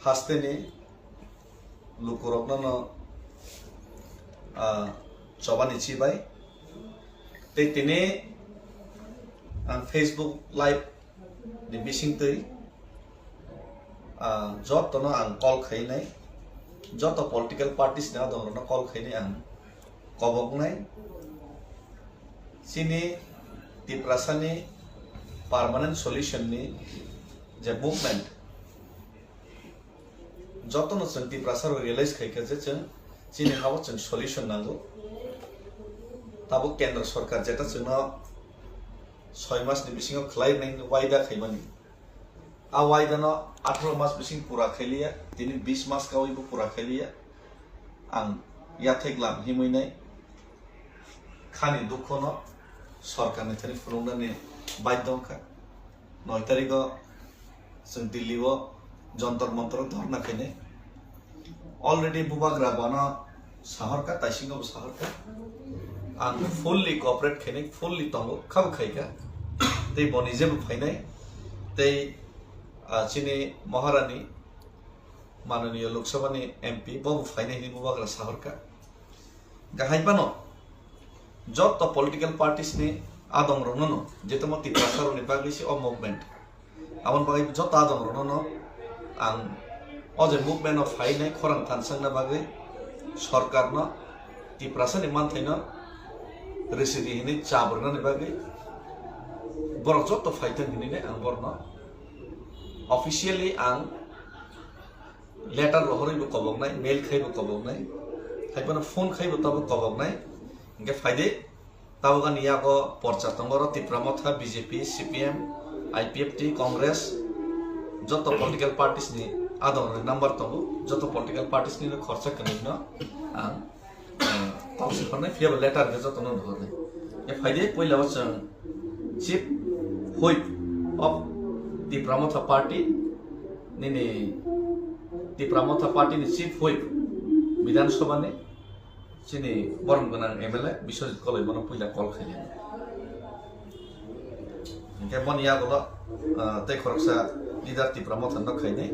hasteni lukurokno no chobani chibai tei tini ang Facebook live ni bising tui job tono ang call khainai joto political parties na dong no call khainai ang kobok nai sini tiprasani permanent solution ni je movement joto no chung tiprasar realize khaika je chung sini habo chung solution nango tabo kendra sarkar jeta chung no 6 mass ni bisingo khlai nai waida khaimani a waida no 18 mass bising pura khailia tini 20 mass ka oibo pura khailia ang ya theklam himui nai khani dukho no sarkar ni thani fulungna ni baidongkha 9 tarikho जों दिल्लीआव जंतर मंतर धरना खाने already बुबाग्रा बना शहर का ताइसिंग शहर का आं fully cooperate खाने फुल्ली तंगो खब खाइका ते बनी जेबो फाइनाय ते चिनी महारानी माननीय लोकसभा नि एमपी बबु फाइनाय नि बुबाग्रा शहर का गाहाय बानो जब तो पॉलिटिकल पार्टीज नि आदम रनो जेतमो तिप्रासार नि बागैसि अ movement Awan bagai jota dong rono ang oje movement of high nai khorang thansang na bagai sarkar no tiprasa ni manthai no residi hini chabrna ni bagai borok jota fighter hini ne ang borno officially ang letter rohori bo kobok nai mail khai bo kobok nai haibana phone khai bo tabo kobok nai inge faide tabo gan ya ko porcha tongoro tipramotha BJP CPM IPFT Congress joto political parties ni adon number tongo joto political parties ni kharcha kanai no ang tawsi khone fiab letter ge joto no dhorne e faide poila wachang chief whip of the Pramotha party ni the Pramotha party ni chief whip Bidhan Sabha ni chini borom ganang MLA Biswajit Koloi mano poila call khali ke monia golo te khoroksa leader ti Pramotha no khaine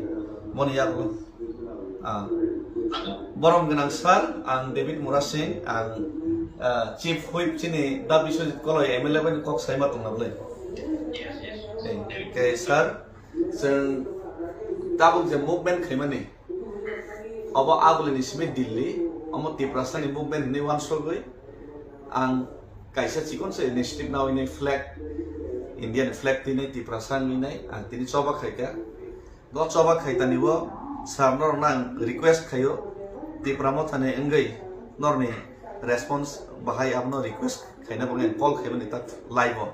monia golo borom ganang sar ang David Mura Singh ang chief whip chini da Biswajit Koloi MLA ban kok saima tongna bole ke sir sing tabuk je movement khaimani abo agule ni sme Delhi amo tiprasa ni movement ni wan sogoi ang kaisa chikon se nestik now in a flag Indian flag tini tiprasang ini ang tini coba khaika go coba khaita nibo sarnor nang request khayo ti Pramotha ne engai norni response bahai amno request khaina bongen call khaibani tak live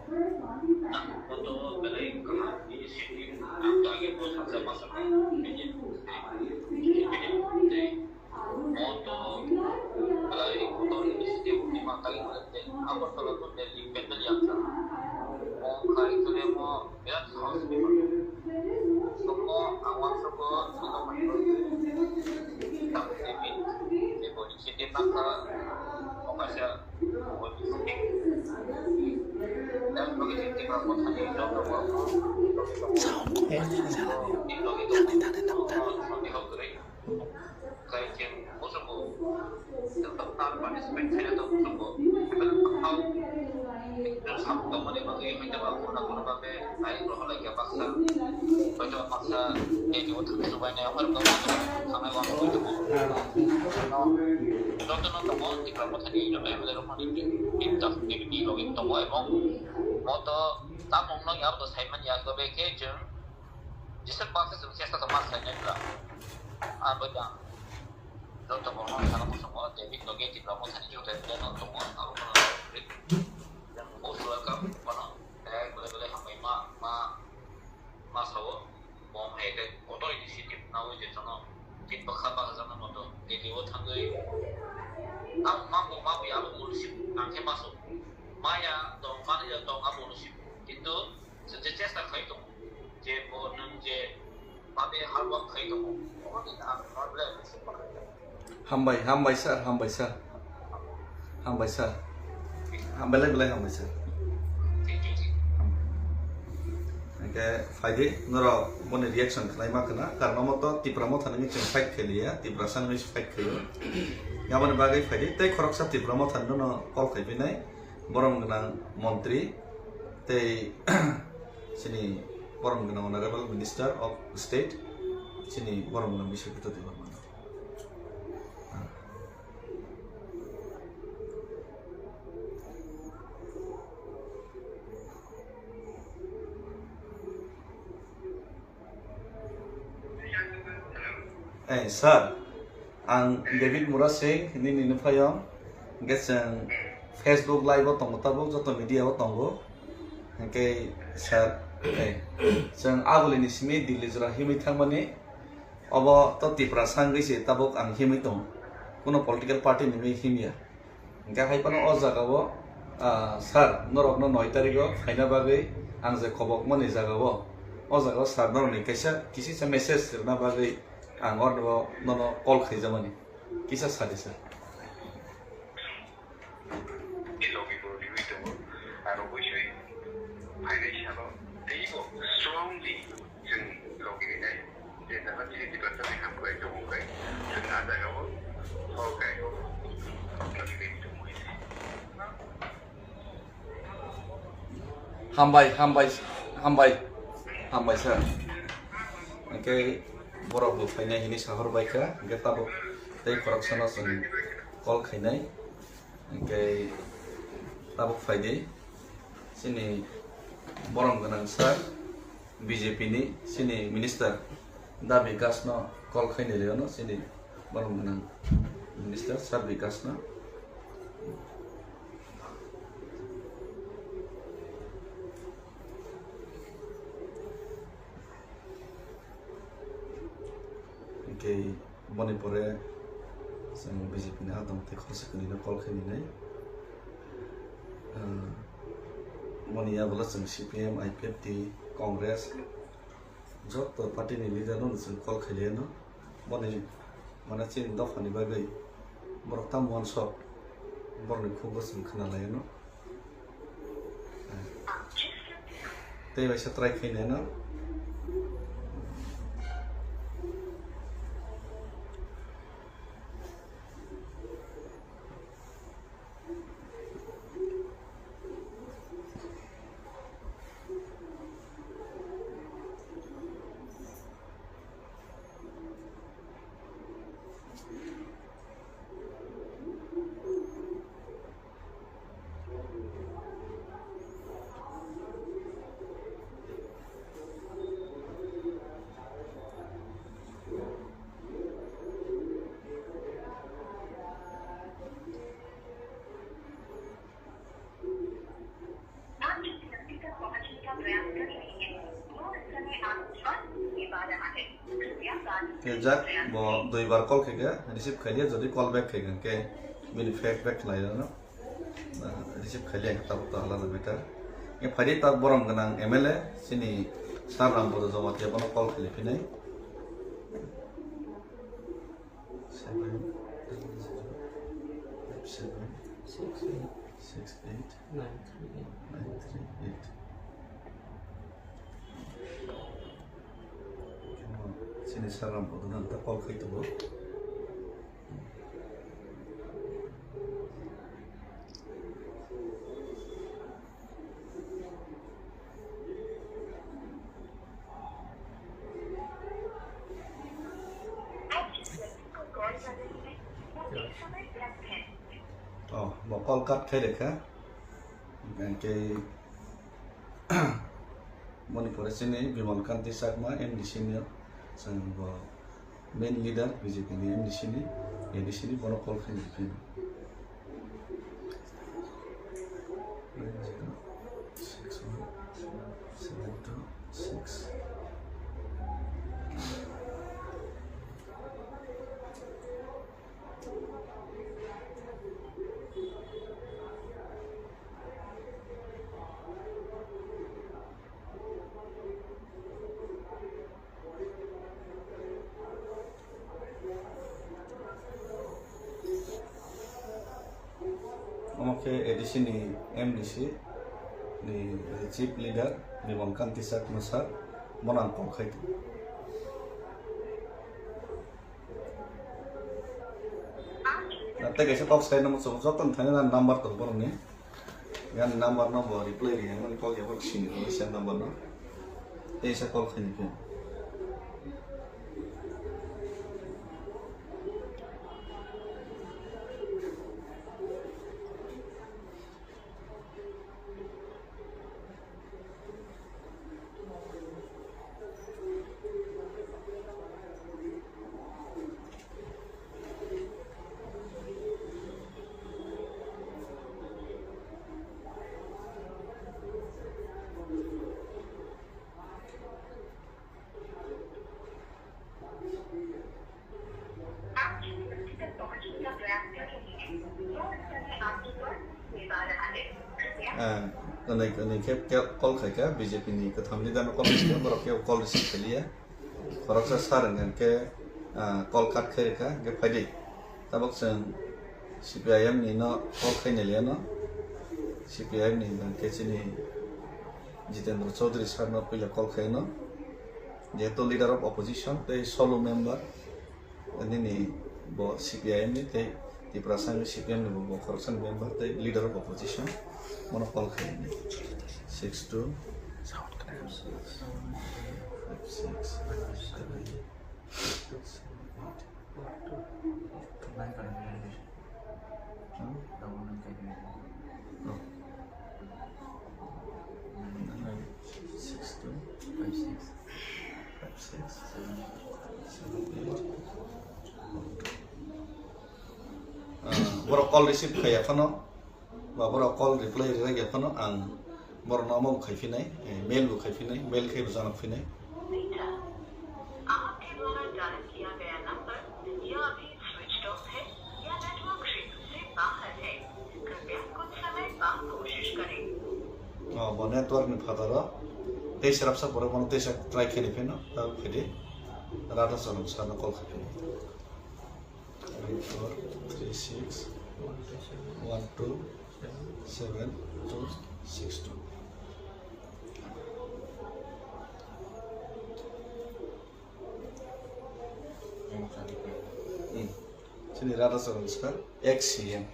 Hambai sir, hambai sir, hambai sir, hambai sir. ke faide noro bone reaction khlai ma kana karna moto tipra mo thani ching fight kheliya tipra san mi fight kheliyo yamane bagai faide tei khoroksa tipra mo than no call khai binai borom gnang montri tei sini borom gnang honorable minister of state sini borom gnang bishoputo debarman sir, ang David Murasing ini nupayong gesang Facebook live otong tabok joto media otonggo ke sir sang agul ini simi dili jura himi thangmani obo to tipra sangai se tabok ang himi tong kono political party nimi himia ga haipano o jagabo sir norok no 9 tarikho phaina bagai ang je khobok mani jagabo o jagao sir norni kaisa kisi sa message na bagai ang ordo nono call khijamani kisa sade sir ilogi ko dito aro boisoi financial teibo strongly jeng logi ni dai je na ba ti ba ta ham ko ai jong kai jeng na da go ho kai logi ni to moi hambai sir okay borok bu fainai hini sahor baika ge tabo tei corruption sun call khainai ge tabo faide sini borong ganang sir BJP ni sini minister da vikas no call khainai le no sini borong ganang minister sir vikas no ke boni pore sang BJP na adam te khose kuni na call khani nai boni ya bola sang CPM IPFT Congress jot party ni leader no sang call khali no boni mana chin da fani bagai borta mon so borni khub sang khana lai no te ba sa try khine no jak bo doi bar call khega receive khaliya jodi call back khega ke mini back lai no receive khaliya ta ta hala na beta ye phari ta borom ganang MLA sini sarram bodo jama te bono call khali pinai 7 sini sarram bodo nan ta call khai to bo bỏ call cắt khai được ha cái monitoration này Bimal Kanti Sarma MDC này sang main leader BJP ni MDC ni bono call khai được pin 6 Oke edisi ni MDC ni chief leader Bimon Kantisak Nusar Monan Kong Khai Nanti kaisa kok saya nomor jotan thane number to bor ni yan number no bo reply ri yan call ya bor sini sen number no kaisa call khani pe Ini kayak call kayak BJP ni ketemu dan call receive berapa call receive kali ya, kalau saya saran kan ke call cut kayak ke pagi, tabak sen CPIM ni no call kayak ni lihat no, CPIM ni dan ke sini Jitendra Chaudhary sir no pilih call kayak no, dia tu leader of opposition, dia solo member, dan ini bo CPIM ni dia di perasaan CPIM ni bo corruption member, dia leader of opposition. Mana call kayak ni 62 sound connect 56 Baru call receive kayak apa Bapak call reply lagi apa no ang baru nama bukai finai mail bukai finai mail kayak berjalan finai. आपके द्वारा dial किया गया number या अभी switched off है या network क्षेत्र से बाहर है कृपया कुछ समय बाद कोशिश करें. वो नेटवर्क में फटा रहा तेज रफ्तार से बड़ा बना तेज ट्राई करने पे ना तब फिर रात से ना कॉल करते हैं 436 12 7262 Sini rata sekarang XCM.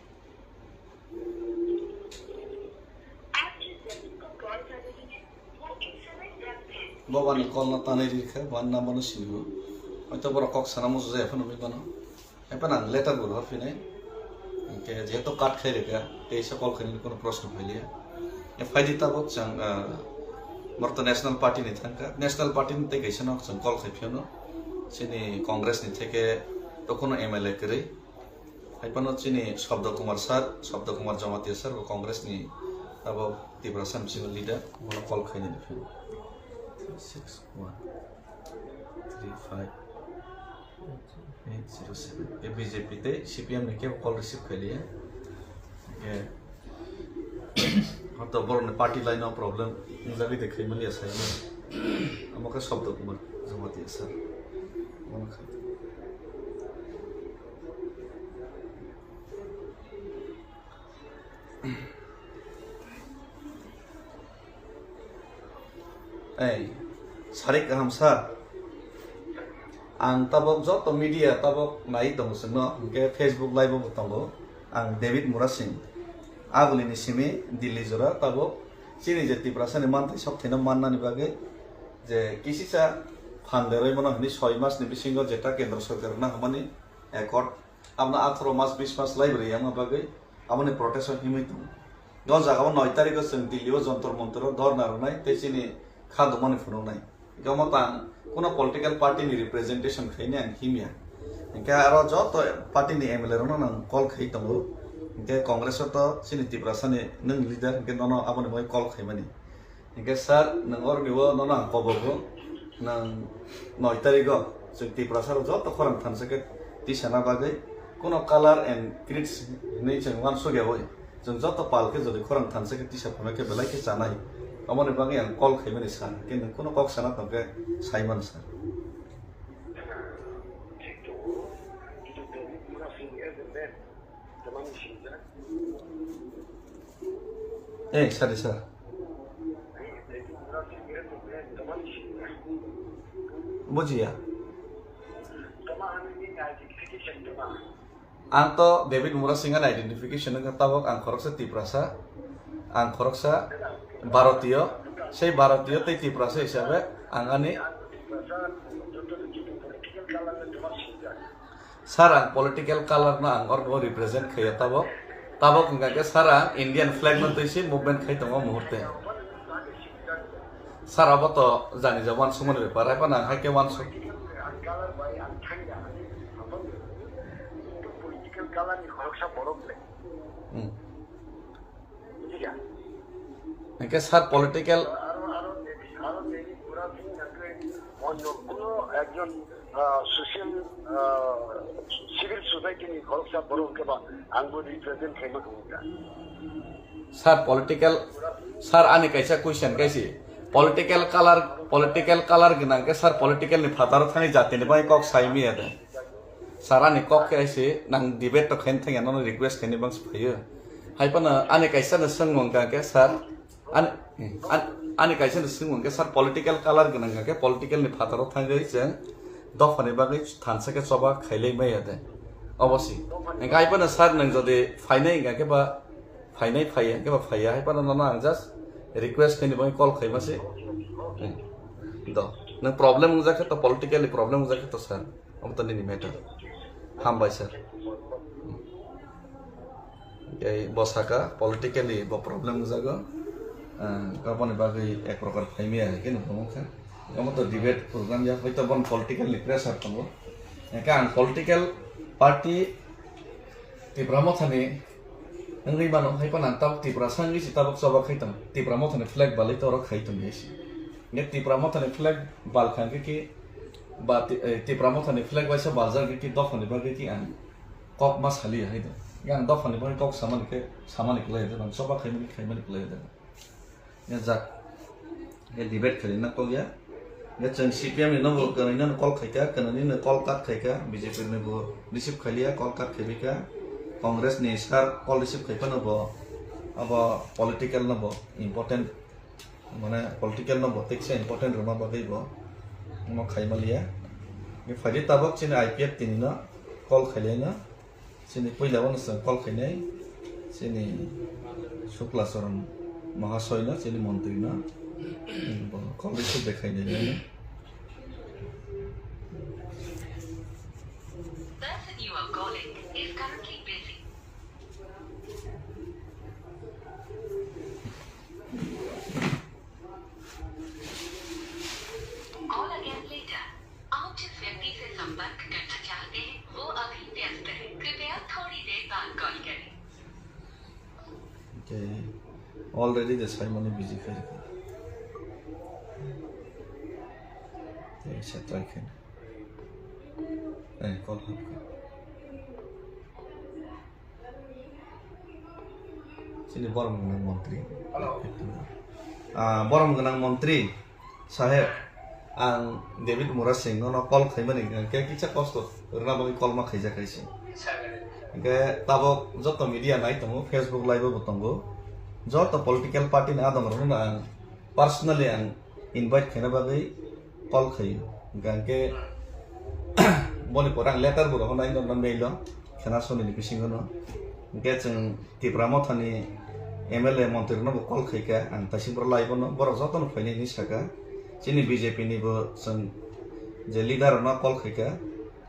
Bawa ni call na tanah diri kan, bawa nama nu sini. Itu baru kok sana musuh saya pun nampak mana. Apa nang letter baru apa ni? Kayak dia tu cut kiri kan, dia call kiri ni kono proses nak beli ya. Faidi tabok cang, mertu National Party ni thangka, National Party ni tega isya nak cang call kiri no. Sini Congress ni tega, tu kono MLA kiri. Apa no sini Sabda Kumar Jamatia sir, ko Congress ni, abo Tibrasan single leader, mana call kiri ni film. 6135 807 ये BJP ते CPM ने क्या call receive कर लिया ये हम तो बोल ने पार्टी लाइन ऑफ प्रॉब्लम लगी देखे मिली ऐसा ही हम का शब्द कुमार जमाती है सर वो सारे काम सा Ang tabok joto media tabok nai dong seno ke Facebook live bo tongo ang David Murasing aguli ni simi Delhi jora tabok chini jeti prasane mantai sok thena manna ni bage je kisi sa phande roi mona ni 6 mas ni bisingo jeta kendra sarkar na hamani accord amna 18 mas 20 mas library ang bage amani protection himai tung do jaga 9 tarikh sing Delhi o jontor montor dor na nai te chini khadu mani funo nai gamata কোনো political party নি representation খাইনে আং হিমিয়া Inca আরো যত party নি MLA Rono নাং call খাই তঙ্গো Inca Congress তো সিনি তিব্রাসানি নং লিডার ইনকা ননো আবনি মই কল খাইমানি ইনকা স্যার নংর নিও ননো আং কবগো নাং 9 তারিখ जों तिब्रासार যত খরাং থানসকে তিসানা বাগে কোনো কালার এন্ড ক্রিটস नै जों वान सगेबो जों যত পালকে যদি খরাং থানসকে তিসা ফমেকে বেলাইকে জানাই Amone bagi yang call kami ni sah, kini kono kok sana tampe Simon sah. Sorry sir. bujiya Tama ini identification tama. ang to David Mura Singan identification ng tabok ang koroksa tiprasa ang koroksa Bharatiyo সেই ভারতীয় তে তিপ্রাসা হিসাবে আঙ্গানি সারা political colour না আঙ্গর বো represent খাইয়া তাবো তাবো কঙ্গাকে সারা Indian flag না তৈছি movement খাই তঙ্গ মুহূর্তে সারা বত জানি যা ওয়ান সুমন ব্যাপার হয় না হাইকে ওয়ান সু Political color ni koroksa borok le. Iya. নাকি স্যার পলিটিক্যাল আরো দেরি পুরা দিন নাকি অন্য কোনো একজন social civil society ni koroksa borok ke ba angbo represent kai ma kuda. Sir political sir আনি কাইসা question কাইসি political colour গনাকে sir political নি ফাতার থানি জাতিনি বাই কক সাইমি আদে স্যার আনি কক কাইসি নাং ডিবেট তো খাইন থাঙ্গা নন রিকোয়েস্ট খাইনি বাংস ফাইयो हाइपना आने कैसा न संगमंगा के सर आने कैसा न संगमंगा सर पॉलिटिकल कलर गनंगा के पॉलिटिकल नि फातारो थांगै जों दफानि बागै थानसे के सबा खाइलै मै आदे अबसि हाइपना सर नों जदि फाइनाय गाके बा फाइनाय फाइया के बा फाइया हाइपना न आं जस्ट रिक्वेस्ट खैनि बाय कॉल खैमासे द नों प्रॉब्लम जाके तो पॉलिटिकली प्रॉब्लम जाके तो सर अब तो नि मैटर हामबाय सर बसाका पॉलिटिकली ब प्रॉब्लम जागो कापने बागै एक प्रकार फाइमिया है के नमखा हम तो डिबेट प्रोग्राम या होय तो बन पॉलिटिकली प्रेशर तंगो का आं पॉलिटिकल पार्टी तिब्रामो थाने नंगै बानो हाइपना ताब तिब्रा सांगि सिताबक सबा खैतम तिब्रामो थाने फ्लैग बालै तो खैतम एसि ने तिब्रामो थाने फ्लैग बाल खांगे कि बा तिब्रामो थाने फ्लैग वाइसा बाजार के दफने बागै कि आं कप मा सालि हाइदो yang dok fani bani kok saman ke lay de bang soba khaimani lay de ya jak ya debate khali na ko ya chang CPM ni no bo kan na call khaika kan ni na call kat khaika BJP ni bo receive khaliya call kat khabika congress ni star call receive khaipa na bo aba political na bo important mane political na bo tekse important roma ba dei bo mo khaimaliya ni phadi tabak chin IPF tin na call khaliya na sini पहिला वनसं कल खैनाय sini Shukla शरण महाशय ना sini मन्त्री ना कल receive देखाइने हैन person you are calling is currently busy. Call again later. आप जिस व्यक्ति से संपर्क करना चाहते हैं वो अभी व्यस्त है कृपया थोड़ी देर बाद कॉल करें okay already the ceremony busy khai okay set right khain call hapka sini borom ganang mantri hello borom ganang mantri saheb ang David Mura Singh no call khaimani ke kicha kosto rna bagi call ma khaija kaisi ke tabok joto media nai tongo Facebook live bo tongo joto political party na adam rona personally ang invite khena bagi call khai gangke boni porang letter bo rona ino non mail khena soni ni pisingo no ke chung tipramo thani MLA montri no call khaika ang tasipro live no boro joto no phaini ni saka sini BJP ni bo sang je leader na call khaika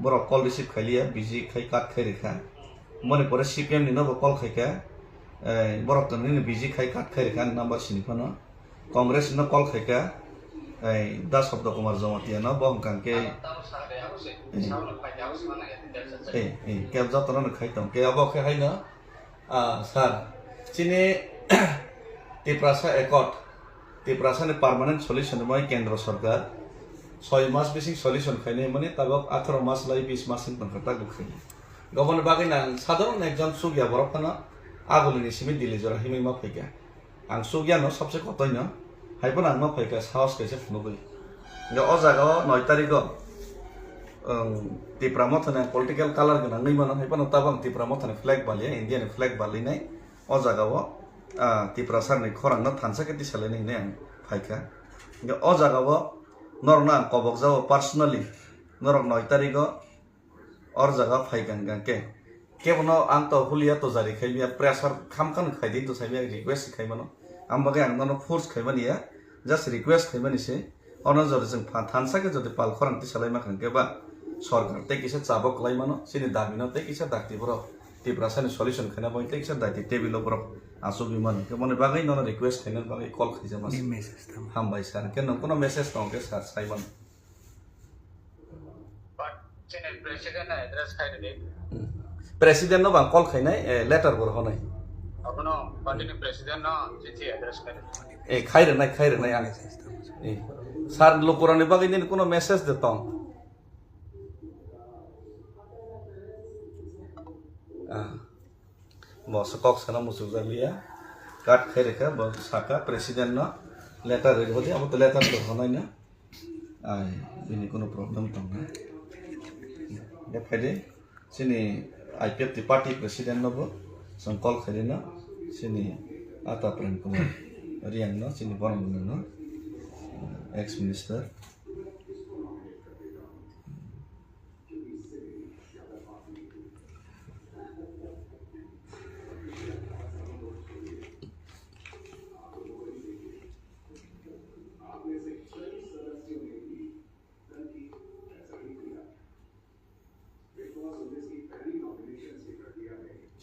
boro call receive khaliya busy khai kat khai rekha mone pore CPM ni no bo call khaika boro tan ni busy khai kat khai rekha number sini phano congress no call khaika das shobd kumar jamatia no bom kanke ke joto no khaitam ke abo khai haina sir sini tiprasa accord Tiprasa ने permanent solution में केंद्र सरकार 6 मास basic solution खाइने माने तबक 18 मास लाई 20 मास SIM तंखता गुखैनि गबन बागै ना साधारण एकजन सुगिया बरफना आगुलिनि सिमि दिले जरा हिमै मा फैका आं सुगिया न सबसे कतैन हाइपन आं मा फैका साहस कैसे फुनुबै ग अ जागा 9 तारिख तिप्रामा थने पॉलिटिकल कलर गना नै मन हाइपन तबक तिप्रामा थने फ्लैग बाले इंडियन फ्लैग बालिनाय अ जागाव तिप्रासार नि खरांना थानसा केति सालायनाय ने फाइका ग अ जागाव norok na kobok jao personally norok 9 tariko or jaga phaikan gangke kebono ang to hulia to jari khaibia pressure khamkan khaidi to saibia request khaimano ambage ang no force khaimani ya just request khaimani se ono jori jeng thansa ke jodi pal khorang ti salai makhan ke ba sarkar te kisa chabok laimano sini damino te kisa dakti boro tiprasani solution khana boy te kisa dakti table boro asu biman ke mone bagai no request khainan bagai call khaijamas ham bai sar ke no kono message tong ke sar saiban president no bang call khainai letter bor honai अपनो party ने president ना चिट्ठी address करे खाइरे नाइ आं सार लोकरानि बागै नि कोनो मेसेज देतों बस कक सना मुसुक जालिया काट खाइरे का बस साका प्रेसिडेंट ना लेटर रे होदि अब तो लेटर तो होनाइ ना आइ बिनि कोनो प्रॉब्लम त ना दे फाइदे सिनि आईपीएफ ति party president Nebo some call khairina sini ata prem kumar riang no sini borom no ex minister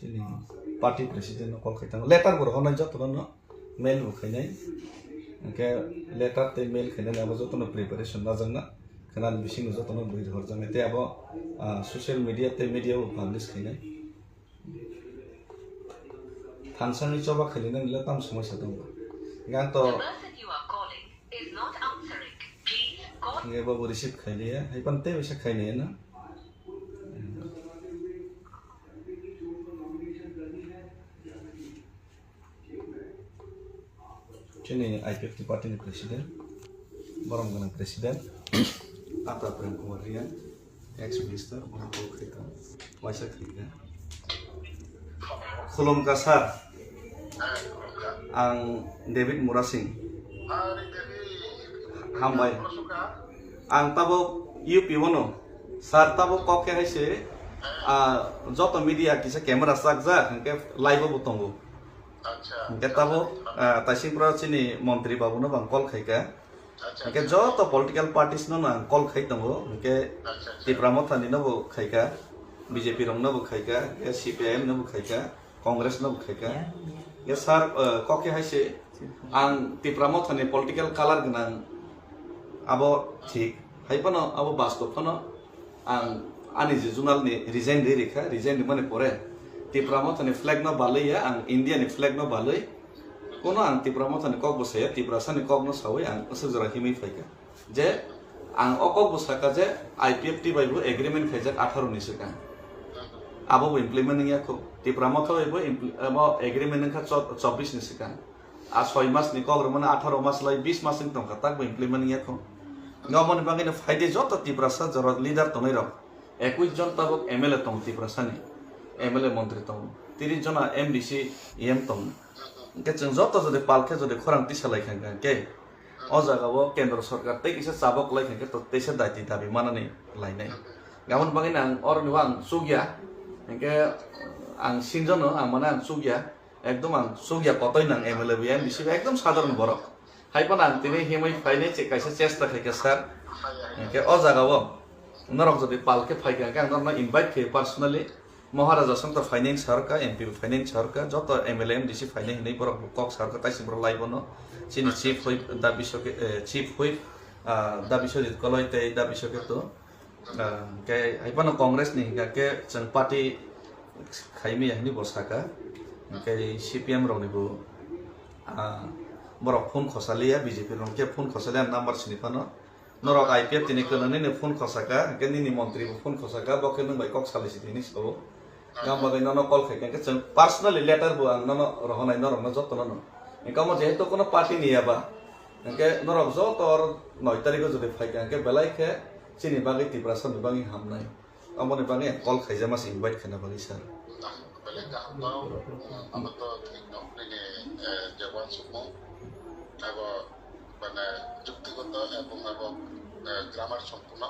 sini party president no call khaitang letter bor honai jotono no mail bu khainai ke letter te mail khainai abo jotono preparation na jangna khanan bising jotono bui hor jang te abo social media te media bu publish khainai thansani choba khainai le tam samasya dong gang to The person you are calling is not answering. Please call. nge babu receive khainai ya hai pan te bisa khainai na Sini IPF party ni presiden, borong ganang presiden, Ata Prem Kumar Rian, ex minister, borong kau kita, masa kita. Khulum kasar, ang David Murasing, hambai, ang tabo UP wono, sar tabo kok hai se, joto media kisa kamera sakja, hangke live butonggo. Hangke tabo Tasipura sini Montri Babu no bang call khaika. Hangke joto political parties no na call khai tongo. Hangke di Pramothani no bo khaika, BJP rong no bo khaika, CPIM no bo khaika, Congress no bo khaika. Ya sar koke hai se ang di Pramothani political color gnang abo thik hai pano abo basto pano ang ani je junal ni resign de rekha resign mane pore di Pramothani flag no balai ya ang India ni flag no balai kono ang ti Pramothani kok bosaya ti prasani kok no sawi ang asujara himi faika je ang okok bosaka je IPF ti baibu agreement khaijak 18 ni sekan abo implement ya ko ti Pramothani abo agreement kha 24 ni sekan a 6 mas ni kok romana 18 mas lai 20 mas ni tong khatak implement ya ko ngamon bangine faide joto ti prasa jara leader tonai rok 21 জন tabok MLA tong ti prasani MLA মন্ত্রী তং 30 জনা MDC EM তং কে जों যত যদি পালকে যদি খরাংতি সালাইখান কে অ জায়গাও কেন্দ্র সরকার তে কিসে চাবক লাইখান কে তো তেসে দায়িত্ব দাবি মানানি লাইনাই গামন বাগিন আং অরনি আং সুগিয়া কে আং সিনজন আং মানে আং সুগিয়া একদম আং সুগিয়া কতই নাং MLA বি MDC একদম সাধারণ বরক হাইপন আং তিনি হিমাই ফাইনে কাইসে চেষ্টা খাইকে স্যার কে অ জায়গাও নরক যদি পালকে ফাইকা কে আং নরনা invite K personally Maharaja Santa Finance Sarka, MP Finance Sarka, Jota MLM, DC Finance, Neighbor of Cox Sarka, Tyson Libono, Chini Chief Whip, Dabishok, Chief Whip, Dabishok, Coloite, Dabishoketo, Ipano Congress, Ningake, San Party, Kaimi, and Nibosaka, CPM Ronibu, Morocco Cosalia, BJP Ronke, Pun Cosalia, number Sinipano. Norok IPF tini kelani ne phone khosaka keni ni montri phone khosaka boken bai kok salisi tini so gam bagai nono call khai ke chang personally letter bu ang nono rohonai norok no jotto nono engkamo jehetu kono party niya ba engke norok jotto 9 tarikh jodi phai ke engke belai ke chini bagai ti prasan bangi hamnai amone bangi call khai jamas invite khana bagai sir belai ka hamnau amato no ne jawan sumo abo মানে যুক্তিগত এবং grammar সম্পূর্ণ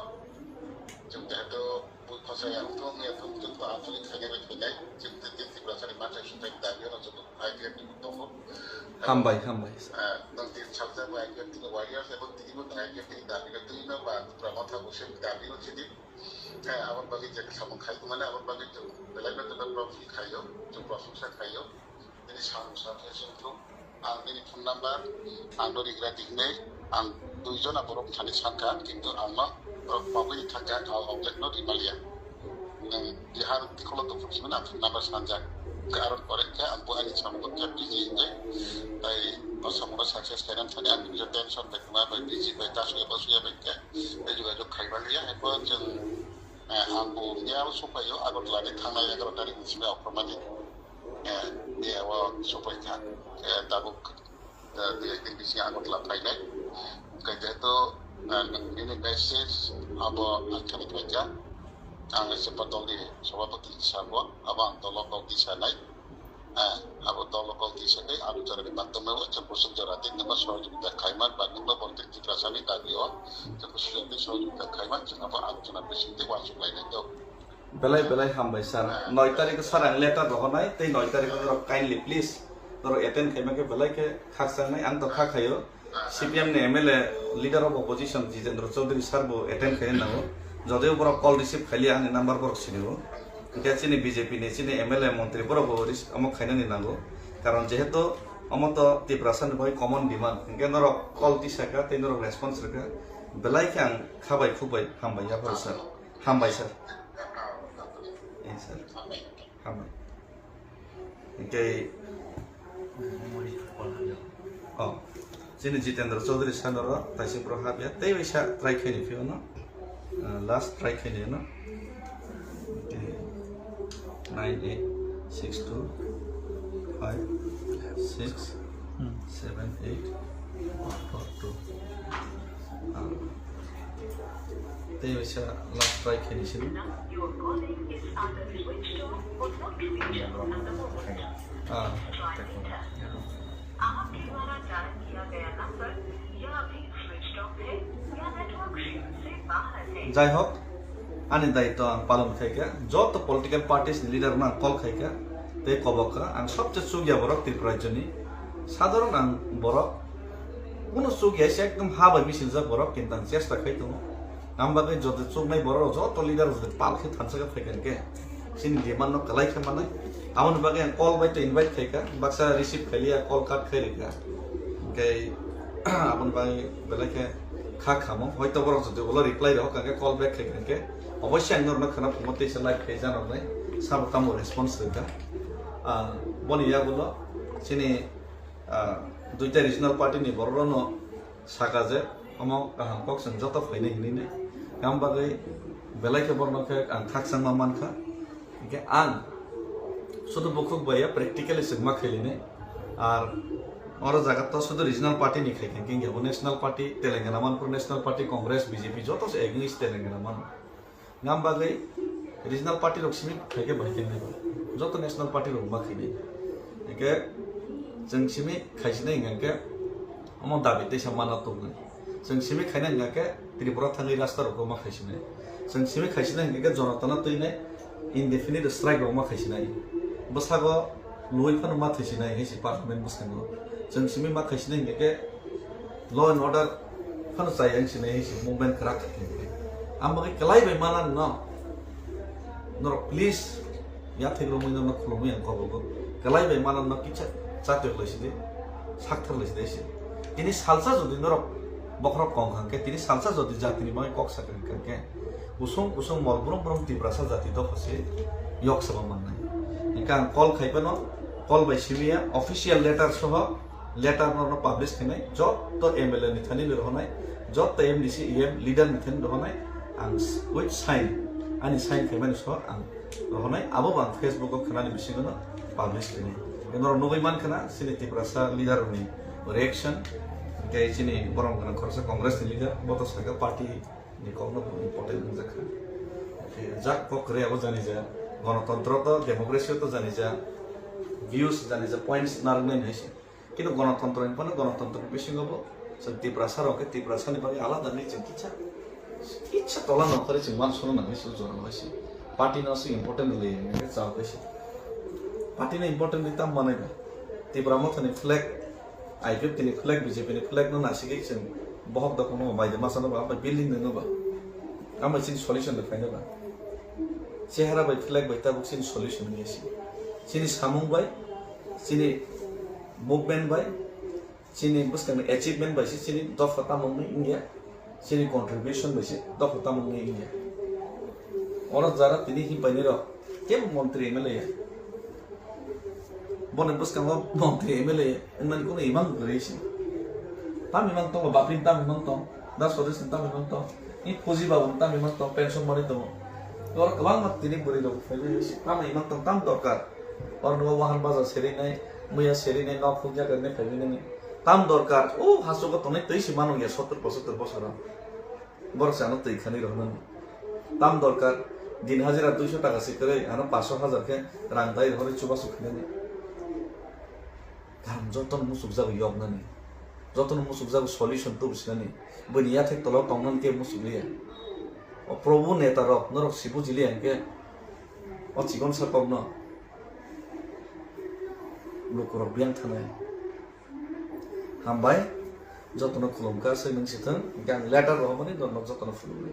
जों जेहेतु book भाषायाव जोंथ' आनसलिक खायनाय जों त्रिपुरासानि मानसि सुंथाइ दाबियाव जों idea दङ हामबाय nanti sabda ba aja tiga warrior saya pun tiga pun aja tiga tapi kan tiga ba pramata musim tapi pun jadi awak bagi jadi sabung khai mana awak bagi tu belai betul betul profit khayo tu profit saya khayo jadi sabung saya sentuh ang ini phone number ang dori gratis ne ang duijon aborok thani sangka kintu angma pabui thaka kau object not imalia nang dihar kalau tu phone number sanjak karon koreka ampu ani sabung tapi ini tai pasamura success kainan thani ang bisa tension bekma ba busy ba tasu ba suya bekka e juga jok khaibalia eko jeng angbu nya supayo agotlani thangna yagro tari sime opromani dia wa supaya tabuk dia bisa agotla painai kaita to ini message abo akan kerja ang sepatong di sabapati sabwa abang tolong kau disanai abo tolong kau disanai anu cara dibantu macam proses jaratin nama soal juga kaiman bangun politik Tiprasani tadi terus jadi soal juga kaiman jangan apa anu cara presiden wasuk lain itu belai hambai sar 9 तारिख sar ang letter rohonai tei 9 तारिख ro kindly please toro attend khaima ke belai ke khaksanai ang to khakhayo CPM ne MLA leader of opposition Jitendra Chaudhary sir bo attend khain nago jodeu boro call receive khali ang number bor sinibo ke chini BJP ne chini MLA মন্ত্রী boro bo amok khaina ni nago karon jehetu amoto Tiprasani bhai common demand ngenoro call ti saka tenoro response reka belai ke ang khabai khubai hambai ya par sir hambai sir sir hambai ke Sini Jitendra Chaudhary sanoro taisi pro habia tei bisa try khini fio no last try khini no 9862567842 tei bisa last try khini sini Your calling is either switched off or not reachable at the moment. Try later. आपके द्वारा dial किया गया number या अभी switch off है या network से बाहर है যাই হোক আনি দায়িত্ব আং পালন খাইকা যত পলিটিক্যাল পার্টিস লিডার না কল খাইকা তে কবকা আং সবচেয়ে সুগিয়া বরক ত্রিপুরাজনী সাধারণ আং বরক কোনো সুগিয়া সে একদম হাবাই মিছিল যা বরক কিন্তু আং চেষ্টা খাইতো আমবাগে যত চুগনাই বড় যত লিডার যদি পালকে থানসাকা ফাইকানকে সিনি ডিমান্ড কালাই খামানাই আমন বাগে call বাইতো invite খাইকা Baksa receive খাইলিয়া call কাট খাইলিকা কে আমন বাগে বেলাকে খা খামো হয়তো বড় যদি ওলা রিপ্লাই রহ কাকে কল ব্যাক খাইকানকে অবশ্যই আঙ্গর না খানা ফমতে সে লাইভ খাই জানো নাই সাব তামো রেসপন্স রেকা বনিয়া বলো সিনি দুইটা রিজনাল পার্টি নি বড়রনো সাকাজে আমক ককসন যত ফাইনে হিনি গাম বাগে বেলাকে বর্ণকে আং খাকসাং মানখা কে আং শুধু বকুক বাইয়া প্র্যাকটিক্যালি সিগমা খেলিনে আর और जगत तो शुद्ध रीजनल पार्टी नहीं खाई क्योंकि वो national party Telangana Manipur national party Congress BJP जो तो से एग्निस्ट तेलंगाना मन नाम बागई रीजनल पार्टी लोग सिमी खाई के भाई नहीं जो तो नेशनल पार्टी लोग मा खाई नहीं के जों सिमी खाइसी नहीं के हम दाबी ते सम्मान तो जों सिमी खाइना के त्रिपुरा थांगै रास्ता रोग मा खाइसी नहीं जों सिमी खाइसी नहीं के जनताना तैने इनडेफिनिट स्ट्राइक मा खाइसी नहीं बसागो लुइफान मा थाइसी नहीं हेसी पार्लियामेंट बसागो जों सिमी मा खाइसी नहीं के लॉ एंड ऑर्डर फन चाइ आं सिनै हेसी मूवमेंट खरा खाके आम बगे कलाई बे माना न नर प्लीज या थेग्रो मुइनो न खुलुमि आं कबगो कलाई बे माना न किचा चाते लैसिदे साक्थर लैसिदे एसे तिनी सालसा जदि नर बखर कं खाके तिनी सालसा जदि जातिनि मै कक साकन खाके कुसुम कुसुम मलब्रम ब्रम तिब्रासा जाति द फसे yok sama manai ikan call खाइपनो call by सिमिया ऑफिशियल लेटर सह लेटर न पब्लिश खनाय जत एमएलए नि थानि रहनाय जत एमडीसी एम लीडर नि थानि रहनाय आं विथ साइन आनि साइन खाइमानि सह आं रहनाय आबो बां फेसबुक आव खनानि बिसिगनो पब्लिश खनाय गनर नगै मान खना सिनि तिब्रासा लीडर नि रिएक्शन के सिनि बरम गन खरसा कांग्रेस नि लीडर बतो सका पार्टी नि कौनो इम्पोर्टेंट जाखा जाक पकरे अब जानि जा गणतंत्र तो डेमोक्रेसी तो जानि जा ভিউজ জানি যে পয়েন্টস নারগনাই হয়েছে কিন্তু গণতন্ত্র গণতন্ত্র বেশি হবো তিপ্রাসারকে তিপ্রাসানি বাকি আলাদা নেই কিচ্ছা इच्छा तला नखरे जों मान सनो नाङै सो जरा लायसि पार्टी न सो इम्पोर्टेन्ट ले के चावैसि पार्टी न इम्पोर्टेन्ट नि ताम मानेबा तिब्राम थने फ्लैग आइपीएफ तिनि फ्लैग बीजेपी नि फ्लैग न नासिगे जों बहुत दखनो बायदे मासानो बा बिल्डिं न बा आमा सिन सल्यूशन ले फाइनो बा चेहरा बाय फ्लैग बाय ताबुक सिन सल्यूशन निसि सिनि सामुं बाय सिनि मुभमेंट बाय सिनि बुस्थुनि अचीवमेंट बाय सिनि दफा तामुंनि इंडिया सिनि कंट्रीब्यूशन बाय दफा तामुंनि इंडिया और जरा तिनि हि पाइनेर केम मंत्री एमएलए बने बुस्कांगो मंत्री एमएलए इमान कोन इमान गरेसि ताम इमान तो बापिन ताम इमान तो दा सदस्य ताम इमान तो इ फुजी बाबन ताम इमान तो पेंशन मनि तो और गोबां तिनि बुरि दं फैबेसि ताम इमान तो ताम दरकार और नो वाहन बाजार सेरिनाय मैया सेरिनाय नाव फुजा करने फैबेनि ताम दरकार ओ हासुगो तने तैसि मानो या 70 75 बছর बरसानो तैखानि रहन ताम दरकार दिन हाजिरा 200 টাকা सिकरे आरो 500,000 के रां दाय हरे चुबा सुखिनानि गाम जतन मुसुक जागो यगनानि जतन मुसुक जागो सल्यूशन तो बिसनानि बनिया थे तलो तंगन के मुसुलिया ओ प्रभु नेता रक नरक सिबु जिलिया के ओ चिगन सरपम न लोकर बियां थानाय हामबाय जतन खुलुमका सै नोंसिथन गां लेटार रह माने जतन फुलुमो